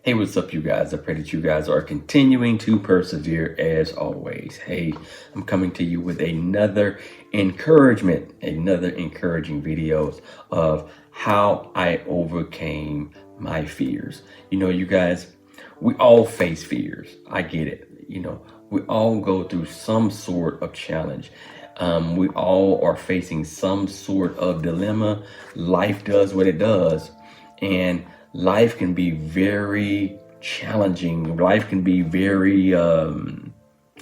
Hey, what's up, you guys? I pray that you guys are continuing to persevere as always. Hey, I'm coming to you with another encouraging videos of how I overcame my fears. You guys, we all face fears. I get it. We all go through some sort of challenge. We all are facing some sort of dilemma. Life does what it does. And life can be very challenging. Life can be very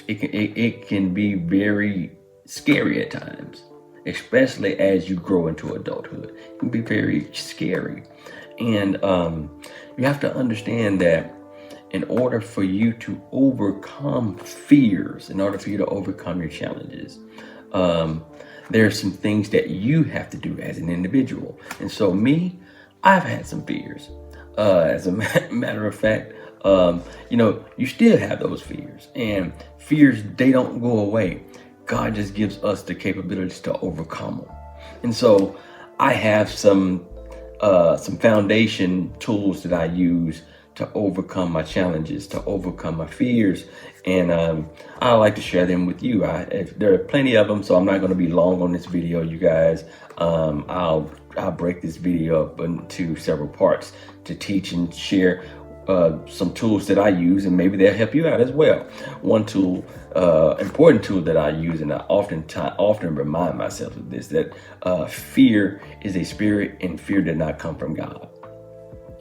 it can be very scary at times, especially as you grow into adulthood. It can be very scary. And you have to understand that in order for you to overcome fears, in order for you to overcome your challenges, there are some things that you have to do as an individual. And so I've had some fears. As a matter of fact, you still have those fears, and fears, they don't go away. God just gives us the capabilities to overcome them. And so I have some foundation tools that I use to overcome my challenges, to overcome my fears, and I like to share them with you. There are plenty of them, so I'm not going to be long on this video, you guys. I'll break this video up into several parts to teach and share some tools that I use, and maybe they'll help you out as well. One tool, important tool that I use, and I often remind myself of this, that fear is a spirit, and fear did not come from God.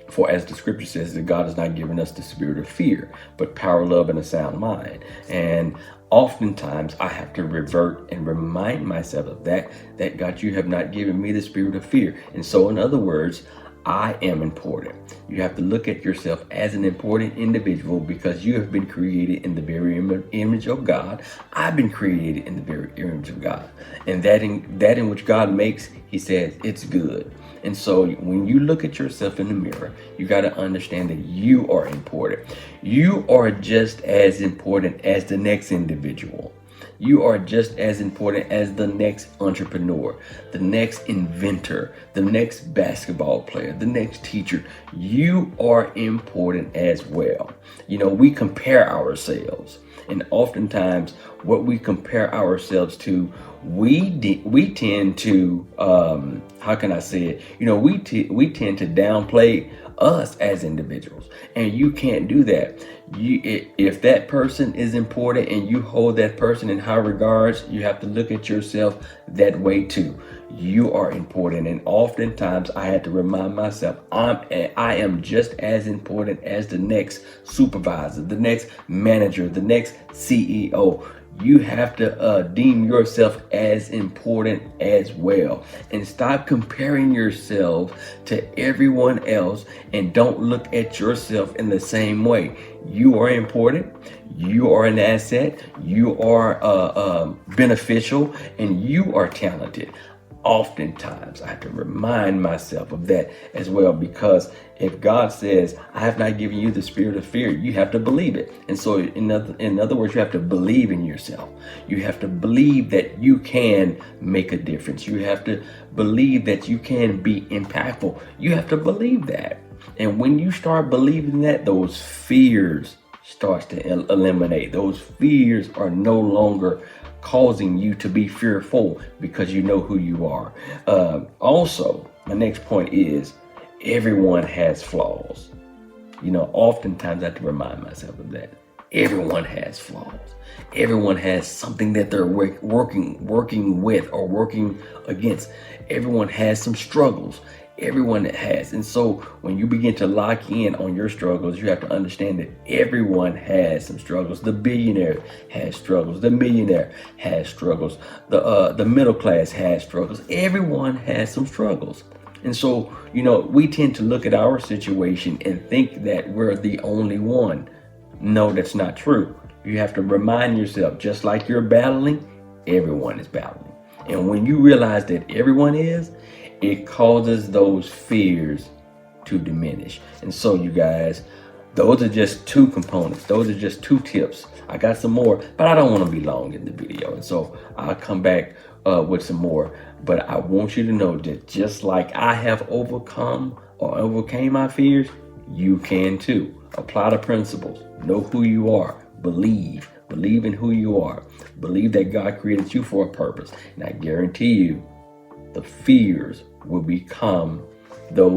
For as the scripture says, that God has not given us the spirit of fear, but power, love, and a sound mind. And oftentimes I have to revert and remind myself of that God, you have not given me the spirit of fear. And so, in other words, I am important. You have to look at yourself as an important individual, because you have been created in the very image of God. I've been created in the very image of God. And that in which God makes, he says, it's good. And so when you look at yourself in the mirror, you got to understand that you are important. You are just as important as the next individual. You are just as important as the next entrepreneur, the next inventor, the next basketball player, the next teacher. You are important as well. We compare ourselves, and oftentimes what we compare ourselves to, we tend to, how can I say it? We tend to downplay us as individuals, and you can't do that. If that person is important and you hold that person in high regards, you have to look at yourself that way too. You are important, and oftentimes I had to remind myself I am just as important as the next supervisor, the next manager, the next CEO. You have to deem yourself as important as well, and stop comparing yourself to everyone else, and don't look at yourself in the same way. You are important. You are an asset. You are beneficial, and you are talented. Oftentimes I have to remind myself of that as well, because if God says, I have not given you the spirit of fear, you have to believe it. And so in other words, you have to believe in yourself. You have to believe that you can make a difference. You have to believe that you can be impactful. You have to believe that. And when you start believing that, those fears starts to eliminate. Those fears are no longer causing you to be fearful, because you know who you are. Also, my next point is, everyone has flaws. Oftentimes I have to remind myself of that. Everyone has flaws. Everyone has something that they're working with or working against. Everyone has some struggles. Everyone has. And so when you begin to lock in on your struggles, you have to understand that everyone has some struggles. The billionaire has struggles. The millionaire has struggles. The middle class has struggles. Everyone has some struggles. And so, we tend to look at our situation and think that we're the only one. No, that's not true. You have to remind yourself, just like you're battling, everyone is battling. And when you realize that everyone is, it causes those fears to diminish. And so, you guys, those are just two components. Those are just two tips. I got some more, but I don't want to be long in the video. And so I'll come back with some more. But I want you to know that just like I have overcome or overcame my fears, you can too. Apply the principles. Know who you are. Believe. Believe in who you are. Believe that God created you for a purpose. And I guarantee you, the fears will become let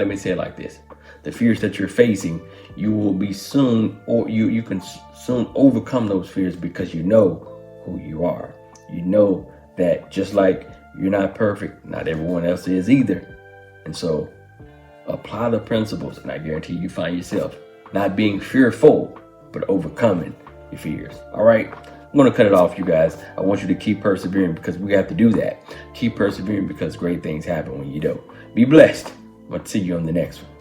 me say it like this. The fears that you're facing, you will be soon, or you can soon overcome those fears because you know who you are. You know that just like you're not perfect, not everyone else is either. And so apply the principles, and I guarantee you find yourself not being fearful, but overcoming your fears. All right. I'm going to cut it off, you guys. I want you to keep persevering because we have to do that. Keep persevering because great things happen when you do. Be blessed. I'm going to see you on the next one.